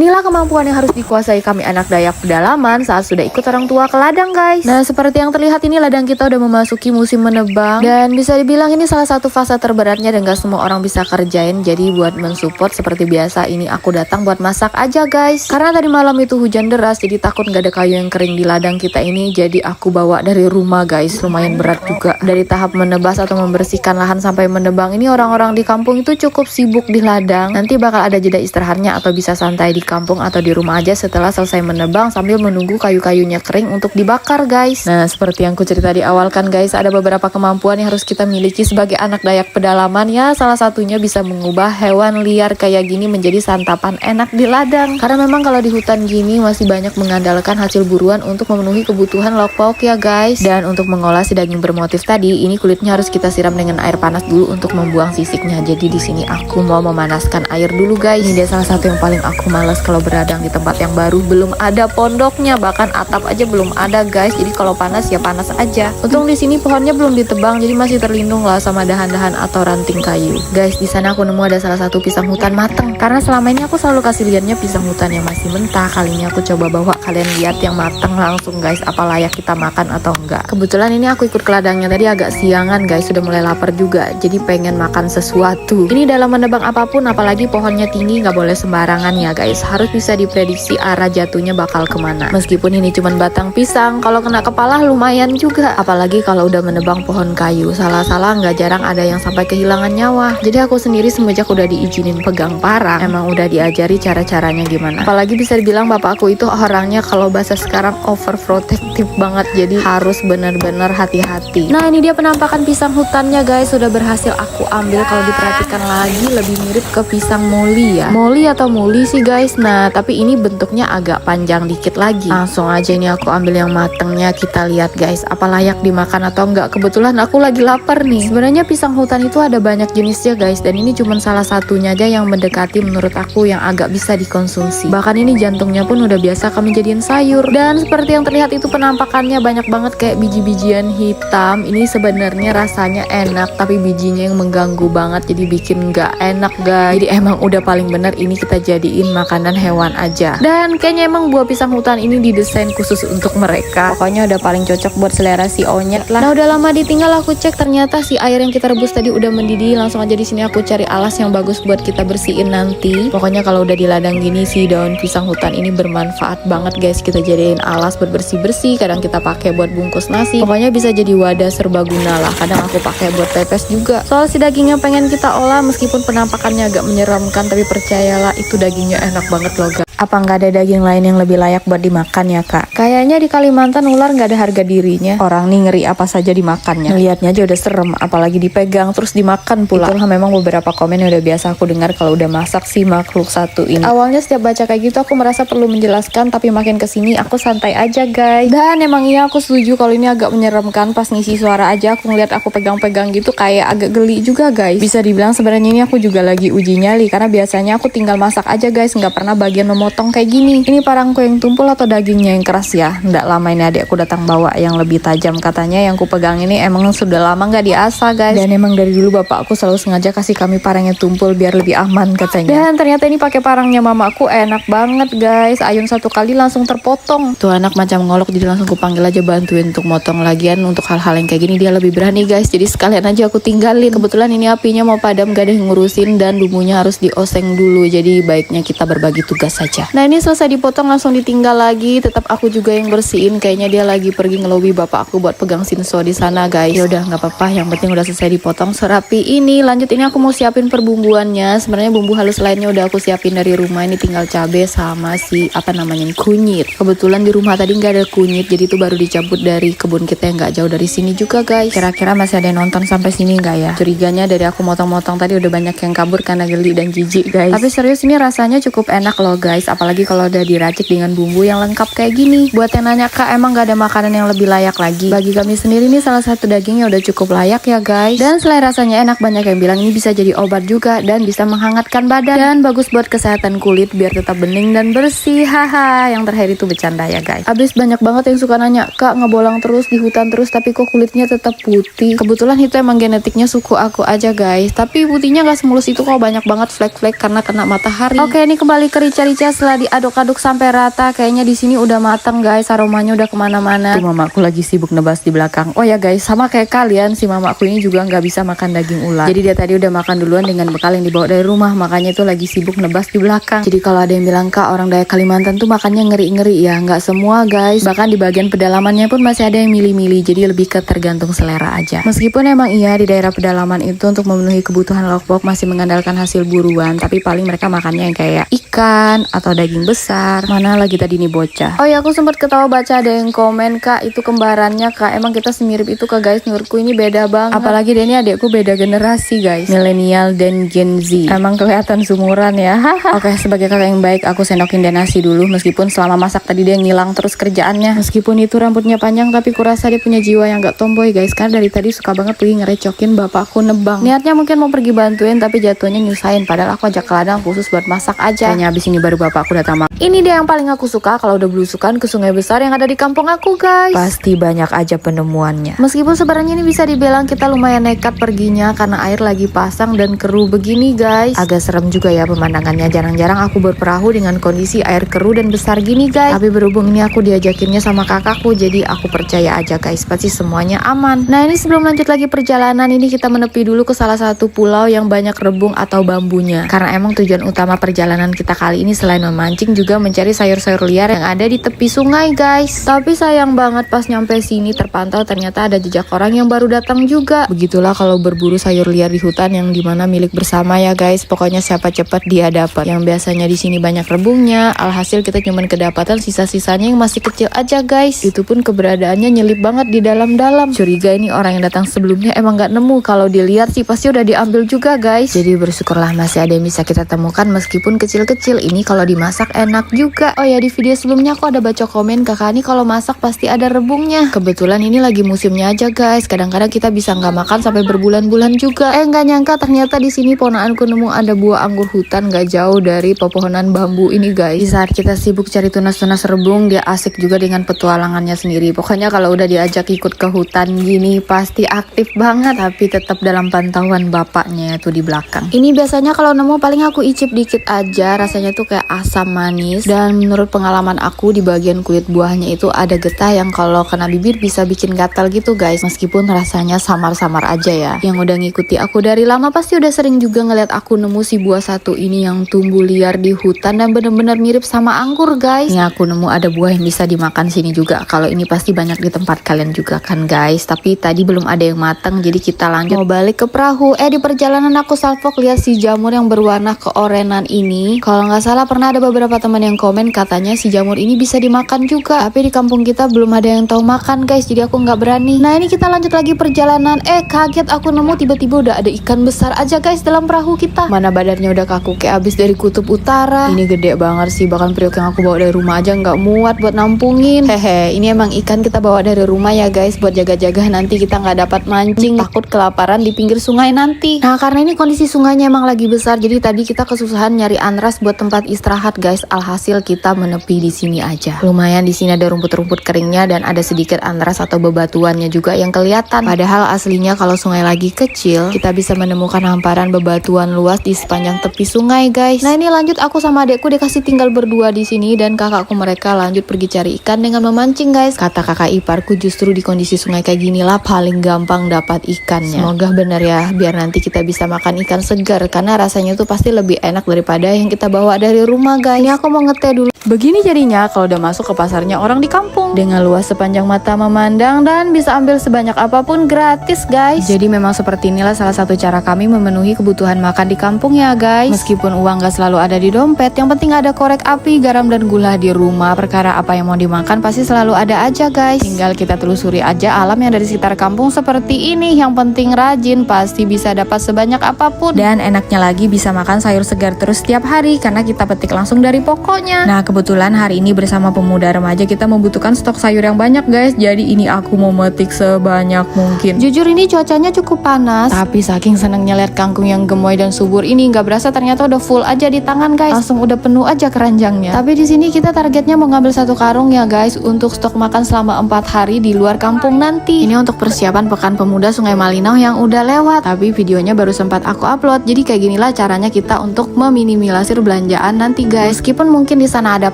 Inilah kemampuan yang harus dikuasai kami anak Dayak pedalaman saat sudah ikut orang tua ke ladang guys. Nah seperti yang terlihat ini ladang kita udah memasuki musim menebang. Dan bisa dibilang ini salah satu fase terberatnya dan gak semua orang bisa kerjain. Jadi buat mensupport seperti biasa ini aku datang buat masak aja guys. Karena tadi malam itu hujan deras jadi takut gak ada kayu yang kering di ladang kita ini. Jadi aku bawa dari rumah guys. Lumayan berat juga. Dari tahap menebas atau membersihkan lahan sampai menebang ini orang-orang di kampung itu cukup sibuk di ladang. Nanti bakal ada jeda istirahatnya atau bisa santai di kampung atau di rumah aja setelah selesai menebang sambil menunggu kayu-kayunya kering untuk dibakar guys. Nah seperti yang ku cerita di awal kan guys, ada beberapa kemampuan yang harus kita miliki sebagai anak Dayak pedalaman ya. Salah satunya bisa mengubah hewan liar kayak gini menjadi santapan enak di ladang. Karena memang kalau di hutan gini masih banyak mengandalkan hasil buruan untuk memenuhi kebutuhan lauk pauk ya guys. Dan untuk mengolah si daging bermotif tadi, ini kulitnya harus kita siram dengan air panas dulu untuk membuang sisiknya. Jadi di sini aku mau memanaskan air dulu guys. Ini dia salah satu yang paling aku males kalau beradang di tempat yang baru, belum ada pondoknya, bahkan atap aja belum ada guys. Jadi kalau panas ya panas aja. Untung di sini pohonnya belum ditebang jadi masih terlindung lah sama dahan-dahan atau ranting kayu. Guys, di sana aku nemu ada salah satu pisang hutan mateng. Karena selama ini aku selalu kasih lihatnya pisang hutan yang masih mentah. Kali ini aku coba bawa kalian lihat yang mateng langsung guys, apa layak kita makan atau enggak. Kebetulan ini aku ikut ke ladangnya tadi agak siangan guys, sudah mulai lapar juga. Jadi pengen makan sesuatu. Ini dalam menebang apapun apalagi pohonnya tinggi nggak boleh sembarangan ya guys. Harus bisa diprediksi arah jatuhnya bakal kemana. Meskipun ini cuma batang pisang, kalau kena kepala lumayan juga. Apalagi kalau udah menebang pohon kayu, salah-salah nggak jarang ada yang sampai kehilangan nyawa. Jadi aku sendiri semenjak udah diizinin pegang parang, emang udah diajari cara-caranya gimana. Apalagi bisa dibilang bapakku itu orangnya kalau bahasa sekarang overprotective banget. Jadi harus benar-benar hati-hati. Nah ini dia penampakan pisang hutannya guys, sudah berhasil aku ambil. Kalau diperhatikan lagi lebih mirip ke pisang moli ya. Moli atau muli sih guys. Nah tapi ini bentuknya agak panjang dikit lagi. Langsung aja ini aku ambil yang matengnya, kita lihat guys apa layak dimakan atau enggak. Kebetulan aku lagi lapar nih. Sebenarnya pisang hutan itu ada banyak jenisnya guys, dan ini cuma salah satunya aja yang mendekati menurut aku yang agak bisa dikonsumsi. Bahkan ini jantungnya pun udah biasa kami jadiin sayur. Dan seperti yang terlihat itu penampakannya banyak banget kayak biji-bijian hitam. Ini sebenarnya rasanya enak tapi bijinya yang mengganggu banget jadi bikin nggak enak guys. Jadi emang udah paling bener ini kita jadiin makanan hewan aja. Dan kayaknya emang buah pisang hutan ini didesain khusus untuk mereka. Pokoknya udah paling cocok buat selera si onyet lah. Nah udah lama ditinggal aku cek ternyata si air yang kita rebus tadi udah mendidih. Langsung aja di sini aku cari alas yang bagus buat kita bersihin nanti. Pokoknya kalau udah di ladang gini si daun pisang hutan ini bermanfaat banget guys. Kita jadiin alas buat bersih-bersih. Kadang kita pakai buat bungkus nasi. Pokoknya bisa jadi wadah serbaguna lah. Kadang aku pakai buat pepes juga. Soal si dagingnya pengen kita olah meskipun penampakannya agak menyeramkan, tapi percayalah itu dagingnya enak banget loh guys. Apa nggak ada daging lain yang lebih layak buat dimakan ya kak? Kayaknya di Kalimantan ular nggak ada harga dirinya. Orang nih ngeri apa saja dimakannya. Ngeliatnya aja udah serem, apalagi dipegang terus dimakan pula. Itulah memang beberapa komen yang udah biasa aku dengar kalau udah masak si makhluk satu ini. Awalnya setiap baca kayak gitu aku merasa perlu menjelaskan, tapi makin kesini aku santai aja guys. Dan emang iya aku setuju kalau ini agak menyeramkan. Pas ngisi suara aja aku ngeliat aku pegang-pegang gitu kayak agak geli juga guys. Bisa dibilang sebenarnya ini aku juga lagi uji nyali karena biasanya aku tinggal masak aja guys, nggak pernah bagian memotong kayak gini. Ini parangku yang tumpul atau dagingnya yang keras ya? Nggak lama ini adikku datang bawa yang lebih tajam. Katanya yang ku pegang ini emang sudah lama nggak diasah guys. Dan emang dari dulu bapakku selalu sengaja kasih kami parang yang tumpul biar lebih aman katanya. Dan ternyata ini pakai parangnya mamaku enak banget guys. Ayun satu kali langsung terpotong. Tuh anak macam ngolok jadi langsung ku panggil aja bantuin untuk motong. Lagian untuk hal-hal yang kayak gini dia lebih berani guys. Jadi sekalian aja aku tinggalin. Kebetulan ini apinya mau padam gak ada yang ngurusin dan bumbunya harus dioseng dulu. Jadi baiknya kita berbagi tugas saja. Nah ini selesai dipotong langsung ditinggal lagi. Tetap aku juga yang bersihin. Kayaknya dia lagi pergi ngelobi bapak aku buat pegang sinso di sana guys. Ya udah nggak apa-apa. Yang penting udah selesai dipotong serapi ini. Lanjut ini aku mau siapin perbumbuannya. Sebenarnya bumbu halus lainnya udah aku siapin dari rumah. Ini tinggal cabai sama si apa namanya kunyit. Kebetulan di rumah tadi nggak ada kunyit. Jadi itu baru dicabut dari kebun kita yang nggak jauh dari sini juga guys. Kira-kira masih ada yang nonton sampai sini nggak ya? Curiganya dari aku motong-motong tadi udah banyak yang kabur karena geli dan jijik guys. Tapi serius ini rasanya cukup enak loh guys. Apalagi kalau udah diracik dengan bumbu yang lengkap kayak gini. Buat yang nanya kak emang gak ada makanan yang lebih layak lagi? Bagi kami sendiri ini salah satu daging yang udah cukup layak ya guys. Dan selain rasanya enak, banyak yang bilang ini bisa jadi obat juga dan bisa menghangatkan badan dan bagus buat kesehatan kulit biar tetap bening dan bersih. Haha, yang terakhir itu bercanda ya guys. Abis banyak banget yang suka nanya, kak ngebolang terus di hutan terus tapi kok kulitnya tetap putih? Kebetulan itu emang genetiknya suku aku aja guys. Tapi putihnya gak semulus itu kok, banyak banget flek-flek karena kena matahari. Oke, ini kembali ke rica-rica setelah diaduk-aduk sampai rata, kayaknya di sini udah mateng guys, aromanya udah kemana-mana. Tuh mamaku lagi sibuk nebas di belakang. Oh ya guys, sama kayak kalian, si mamaku ini juga nggak bisa makan daging ular. Jadi dia tadi udah makan duluan dengan bekal yang dibawa dari rumah, makanya itu lagi sibuk nebas di belakang. Jadi kalau ada yang bilang, Kak, orang Dayak Kalimantan tuh makannya ngeri-ngeri, ya nggak semua guys. Bahkan di bagian pedalamannya pun masih ada yang milih-milih, jadi lebih ke tergantung selera aja. Meskipun emang iya di daerah pedalaman itu untuk memenuhi kebutuhan lauk-pauk masih mengandalkan hasil buruan, tapi paling mereka makannya yang kayak ikan atau daging besar. Mana lagi tadi nih bocah. Oh ya, aku sempat ketawa baca ada yang komen, Kak, itu kembarannya Kak. Emang kita semirip itu Kak guys, menurutku ini beda banget. Apalagi dia ini adekku beda generasi guys, milenial dan Gen Z. Emang kelihatan sumuran ya. Oke, sebagai kakak yang baik aku sendokin dia nasi dulu. Meskipun selama masak tadi dia ngilang terus kerjaannya. Meskipun itu rambutnya panjang, tapi kurasa dia punya jiwa yang gak tomboy guys. Karena dari tadi suka banget pergi ngerecokin bapakku nebang. Niatnya mungkin mau pergi bantuin, tapi jatuhnya nyusahin. Padahal aku ajak ke ladang khusus buat masak aja. Kayaknya abis ini baru bapakku datang. Ini dia yang paling aku suka kalau udah belusukan ke sungai besar yang ada di kampung aku guys. Pasti banyak aja penemuannya. Meskipun sebenarnya ini bisa dibilang kita lumayan nekat perginya karena air lagi pasang dan keruh begini guys. Agak serem juga ya pemandangannya. Jarang-jarang aku berperahu dengan kondisi air keruh dan besar gini guys. Tapi berhubung ini aku diajakinnya sama kakakku, jadi aku percaya aja guys, pasti semuanya aman. Nah ini sebelum lanjut lagi perjalanan, ini kita menepi dulu ke salah satu pulau yang banyak rebung atau bambunya. Karena emang tujuan utama perjalanan kita kali ini selain memancing juga mencari sayur-sayur liar yang ada di tepi sungai guys. Tapi sayang banget pas nyampe sini terpantau ternyata ada jejak orang yang baru datang juga. Begitulah kalau berburu sayur liar di hutan yang dimana milik bersama ya guys. Pokoknya siapa cepat dia dapat. Yang biasanya di sini banyak rebungnya, alhasil kita cuman kedapatan sisa-sisanya yang masih kecil aja guys. Itu pun keberadaannya nyelip banget di dalam-dalam. Curiga ini orang yang datang sebelumnya emang gak nemu. Kalau dilihat sih pasti udah diambil juga guys. Jadi bersyukurlah masih ada yang bisa kita temukan meskipun kecil-kecil. Ini kalau dimasak enak juga. Oh ya, di video sebelumnya aku ada baca komen, kakak ini kalau masak pasti ada rebungnya. Kebetulan ini lagi musimnya aja guys. Kadang-kadang kita bisa nggak makan sampai berbulan-bulan juga. Nggak nyangka ternyata di sini ponaanku nemu ada buah anggur hutan nggak jauh dari pepohonan bambu ini guys. Di saat kita sibuk cari tunas-tunas rebung, dia asik juga dengan petualangannya sendiri. Pokoknya kalau udah diajak ikut ke hutan gini pasti aktif banget, tapi tetap dalam pantauan bapaknya tuh di belakang. Ini biasanya kalau nemu paling aku icip dikit aja, rasanya tuh kayak asam manis. Dan menurut pengalaman aku di bagian kulit buahnya itu ada getah yang kalau kena bibir bisa bikin gatal gitu guys. Meskipun rasanya samar-samar aja ya. Yang udah ngikuti aku dari lama pasti udah sering juga ngeliat aku nemu si buah satu ini yang tumbuh liar di hutan dan bener-bener mirip sama anggur guys. Ini aku nemu ada buah yang bisa dimakan sini juga. Kalau ini pasti banyak di tempat kalian juga kan guys. Tapi tadi belum ada yang matang, jadi kita lanjut mau balik ke perahu. Di perjalanan aku salvok lihat si jamur yang berwarna keorenan ini. Kalau nggak salah pernah ada beberapa teman yang komen katanya si jamur ini bisa dimakan juga. Tapi di kampung kita belum ada yang tahu makan guys, jadi aku nggak berani. Nah ini kita lanjut lagi perjalanan. Kaget aku nemu tiba-tiba udah ada ikan besar aja guys dalam perahu kita. Mana badannya udah kaku kayak abis dari kutub utara. Ini gede banget sih, bahkan periuk yang aku bawa dari rumah aja nggak muat buat nampungin. Hehe, ini emang ikan kita bawa dari rumah ya guys, buat jaga-jaga nanti kita nggak dapat mancing, takut kelaparan di pinggir sungai nanti. Nah karena ini kondisi sungainya emang lagi besar, jadi tadi kita kesusahan nyari andras buat tempat istirahat guys. Alhasil kita menepi di sini aja. Lumayan di sini ada rumput-rumput keringnya dan ada sedikit andras atau bebatuannya juga yang kelihatan. Padahal aslinya kalau sungai lagi kecil, kita bisa menemukan hamparan bebatuan luas di sepanjang tepi sungai guys. Nah ini lanjut aku sama adekku dikasih tinggal berdua di sini dan kakakku mereka lanjut pergi cari ikan dengan memancing guys. Kata kakak iparku justru di kondisi sungai kayak gini lah paling gampang dapat ikannya. Semoga bener ya, biar nanti kita bisa makan ikan segar karena rasanya tuh pasti lebih enak daripada yang kita bawa dari rumah guys. Ini aku mau ngeteh dulu. Begini jadinya kalau udah masuk ke pasarnya orang di kampung. Dengan luas sepanjang mata memandang dan bisa ambil sebanyak apapun gratis guys. Jadi memang seperti inilah salah satu cara kami memenuhi kebutuhan makan di kampung ya guys. Meskipun uang gak selalu ada di dompet, yang penting ada korek api, garam dan gula di rumah. Perkara apa yang mau dimakan pasti selalu ada aja guys. Tinggal kita telusuri aja alam yang dari sekitar kampung seperti ini. Yang penting rajin, pasti bisa dapat sebanyak apapun. Dan enaknya lagi bisa makan sayur segar terus setiap hari karena kita petik langsung dari pokoknya. Nah kebetulan hari ini bersama pemuda remaja kita membutuhkan stok sayur yang banyak guys. Jadi ini aku mau metik sebanyak mungkin. Jujur ini cuacanya cukup panas, tapi saking senengnya lihat kangkung yang gemoy dan subur ini nggak berasa ternyata udah full aja di tangan guys. Langsung udah penuh aja keranjangnya. Tapi di sini kita targetnya mau ngambil 1 karung ya guys untuk stok makan selama 4 hari di luar kampung nanti. Ini untuk persiapan Pekan Pemuda Sungai Malinau yang udah lewat. Tapi videonya baru sempat aku upload. Jadi kayak ginilah caranya kita untuk meminimalisir belanjaan nanti putih guys. Meskipun mungkin di sana ada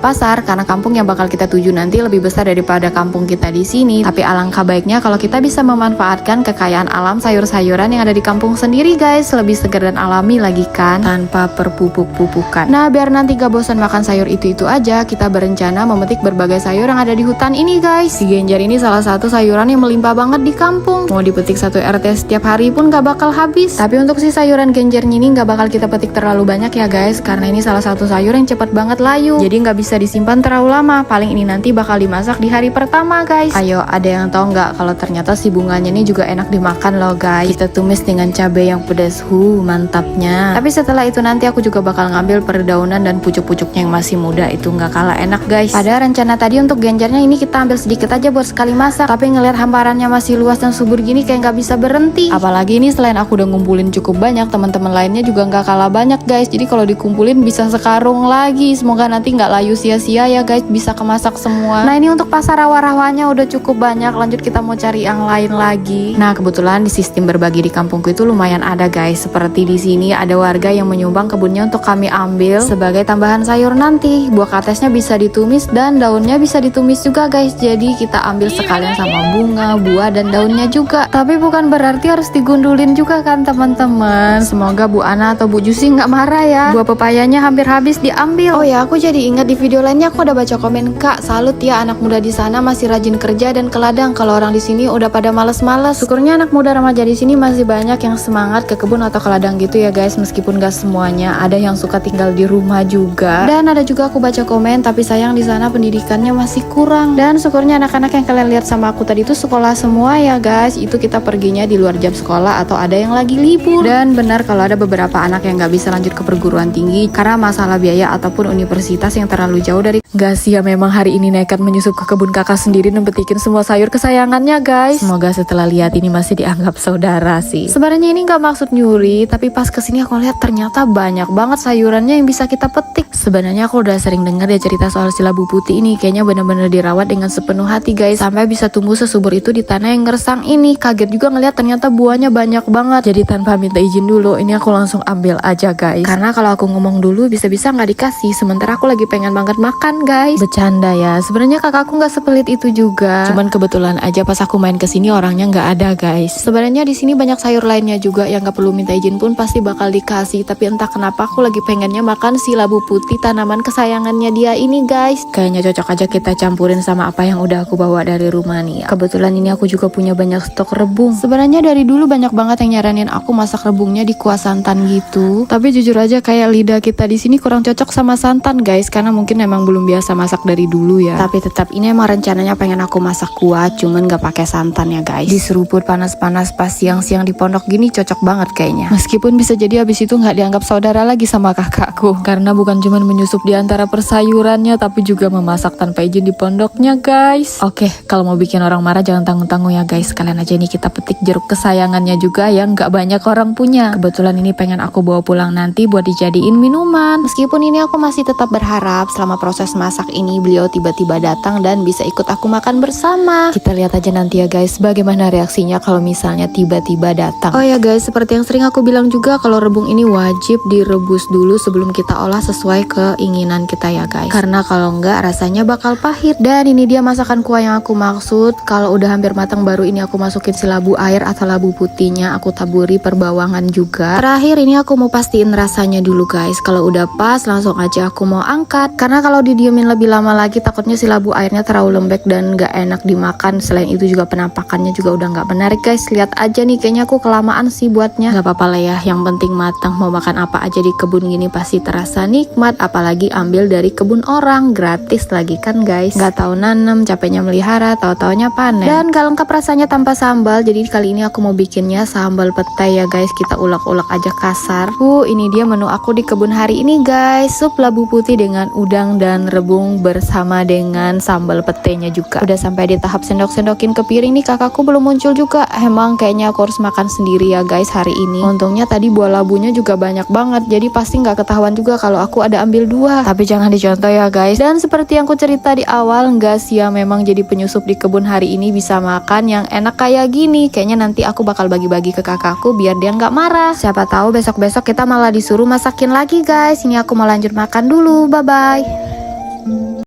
pasar karena kampung yang bakal kita tuju nanti lebih besar daripada kampung kita di sini. Tapi alangkah baiknya kalau kita bisa memanfaatkan kekayaan alam sayur-sayuran yang ada di kampung sendiri guys. Lebih segar dan alami lagi kan, tanpa perpupuk-pupukan. Nah biar nanti gak bosan makan sayur itu-itu aja, kita berencana memetik berbagai sayur yang ada di hutan ini guys. Si genjer ini salah satu sayuran yang melimpah banget di kampung. Mau dipetik satu RT setiap hari pun gak bakal habis. Tapi untuk si sayuran genjernya ini gak bakal kita petik terlalu banyak ya guys, karena ini salah satu sayur yang cepet banget layu. Jadi gak bisa disimpan terlalu lama. Paling ini nanti bakal dimasak di hari pertama guys. Ayo, ada yang tahu nggak kalau ternyata si bunganya ini juga enak dimakan loh guys. Kita tumis dengan cabai yang pedas, mantapnya. Tapi setelah itu nanti aku juga bakal ngambil perdaunan dan pucuk-pucuknya yang masih muda, itu nggak kalah enak guys. Ada rencana tadi untuk genjernya ini kita ambil sedikit aja buat sekali masak, tapi ngelihat hamparannya masih luas dan subur gini kayak nggak bisa berhenti. Apalagi ini selain aku udah ngumpulin cukup banyak, teman-teman lainnya juga nggak kalah banyak guys. Jadi kalau dikumpulin bisa sekarung lagi. Semoga nanti nggak layu sia-sia ya guys, bisa kemasak semua. Nah ini untuk pasar rawa-rawanya udah cukup banyak, lanjut kita mau cari yang lain lagi. Nah kebetulan di sistem berbagi di kampungku itu lumayan ada guys. Seperti di sini ada warga yang menyumbang kebunnya untuk kami ambil sebagai tambahan sayur nanti. Buah katesnya bisa ditumis dan daunnya bisa ditumis juga guys. Jadi kita ambil sekalian sama bunga, buah dan daunnya juga. Tapi bukan berarti harus digundulin juga kan teman-teman. Semoga Bu Ana atau Bu Jusi nggak marah ya. Buah pepayanya hampir habis diambil. Oh ya, aku jadi ingat di video lainnya aku ada baca komen, Kak, salut ya anak muda di sana masih rajin kerja dan ke ladang. Kalau orang di sini udah pada males-males. Syukurnya anak muda remaja di sini masih banyak yang semangat ke kebun atau ke ladang gitu ya guys. Meskipun gak semuanya, ada yang suka tinggal di rumah juga. Dan ada juga aku baca komen, tapi sayang di sana pendidikannya masih kurang. Dan syukurnya anak-anak yang kalian lihat sama aku tadi itu sekolah semua ya guys. Itu kita perginya di luar jam sekolah atau ada yang lagi libur. Dan benar kalau ada beberapa anak yang gak bisa lanjut ke perguruan tinggi karena masalah biaya ataupun universitas yang terlalu jauh dari. Gak sih ya, memang hari ini nekat menyusup ke kebun kakak sendiri dan petikin semua sayur kesayangannya guys. Semoga setelah lihat ini masih dianggap saudara sih. Sebenarnya ini gak maksud nyuri, tapi pas kesini aku lihat ternyata banyak banget sayurannya yang bisa kita petik. Sebenarnya aku udah sering dengar ya cerita soal si labu putih ini. Kayaknya bener-bener dirawat dengan sepenuh hati guys, sampai bisa tumbuh sesubur itu di tanah yang ngeresang ini. Kaget juga ngeliat ternyata buahnya banyak banget. Jadi tanpa minta izin dulu, ini aku langsung ambil aja guys. Karena kalau aku ngomong dulu bisa-bisa nggak dikasih. Sementara aku lagi pengen banget makan guys. Bercanda ya. Sebenarnya kakakku nggak sepelit itu juga. Cuman kebetulan aja pas aku main kesini orangnya nggak ada guys. Sebenarnya di sini banyak sayur lainnya juga yang nggak perlu minta izin pun pasti bakal dikasih. Tapi entah kenapa aku lagi pengennya makan si labu putih, tanaman kesayangannya dia ini guys. Kayaknya cocok aja kita campurin sama apa yang udah aku bawa dari rumah nih. Kebetulan ini aku juga punya banyak stok rebung. Sebenarnya dari dulu banyak banget yang nyaranin aku masak rebungnya di kuah santan gitu. Tapi jujur aja kayak lidah kita di sini kurang cocok sama santan guys, karena mungkin emang belum biasa masak dari dulu ya. Tapi tetap ini emang rencananya pengen aku masak kuah, cuman gak pakai santan ya guys. Di seruput panas-panas pas siang-siang di pondok gini cocok banget kayaknya. Meskipun bisa jadi abis itu nggak dianggap saudara lagi sama kakakku, karena bukan cuman menyusup di antara persayurannya, tapi juga memasak tanpa izin di pondoknya guys. Oke, kalau mau bikin orang marah jangan tanggung-tanggung ya guys. Kalian aja nih kita petik jeruk kesayangannya juga yang nggak banyak orang punya. Kebetulan ini pengen aku bawa pulang nanti buat dijadiin minuman. Meskipun ini aku masih tetap berharap selama proses masak ini beliau tiba-tiba datang dan bisa ikut aku makan bersama. Kita lihat aja nanti ya guys bagaimana reaksinya kalau misalnya tiba-tiba datang. Oh ya guys, seperti yang sering aku bilang juga kalau rebung ini wajib direbus dulu sebelum kita olah sesuai keinginan kita ya guys. Karena kalau enggak rasanya bakal pahit. Dan ini dia masakan kuah yang aku maksud. Kalau udah hampir matang baru ini aku masukin si labu air atau labu putihnya, aku taburi perbawangan juga. Terakhir ini aku mau pastiin rasanya dulu guys. Kalau udah pas langsung aja aku mau angkat. Karena kalau didiemin lebih lama lagi takutnya si labu airnya terlalu lembek dan gak enak dimakan. Selain itu juga penampakannya juga udah gak menarik guys. Lihat aja nih kayaknya aku kelamaan sih buatnya. Gak apa-apa lah ya, yang penting matang. Mau makan apa aja di kebun gini pasti terasa nikmat. Apalagi ambil dari kebun orang, gratis lagi kan guys. Gak tahu nanem, capeknya melihara, tahu-taunya panen. Dan gak lengkap rasanya tanpa sambal. Jadi kali ini aku mau bikinnya sambal petai ya guys. Kita ulek-ulek aja kasar. Ini dia menu aku di kebun hari ini guys. Sup labu putih dengan udang dan rebung bersama dengan sambal petainya juga. Udah sampai di tahap sendok-sendokin ke piring nih, kakakku belum muncul juga. Emang kayaknya aku harus makan sendiri ya guys hari ini. Untungnya tadi buah labunya juga banyak banget, jadi pasti nggak ketahuan juga kalau aku ada ambil 2. Tapi jangan dicontoh ya guys. Dan seperti yang aku cerita di awal, nggak sia memang jadi penyusup di kebun hari ini bisa makan yang enak kayak gini. Kayaknya nanti aku bakal bagi-bagi ke kakakku biar dia nggak marah. Siapa tahu besok-besok kita malah disuruh masakin lagi guys. Ini aku mau lanjut lanjut makan dulu. Bye-bye.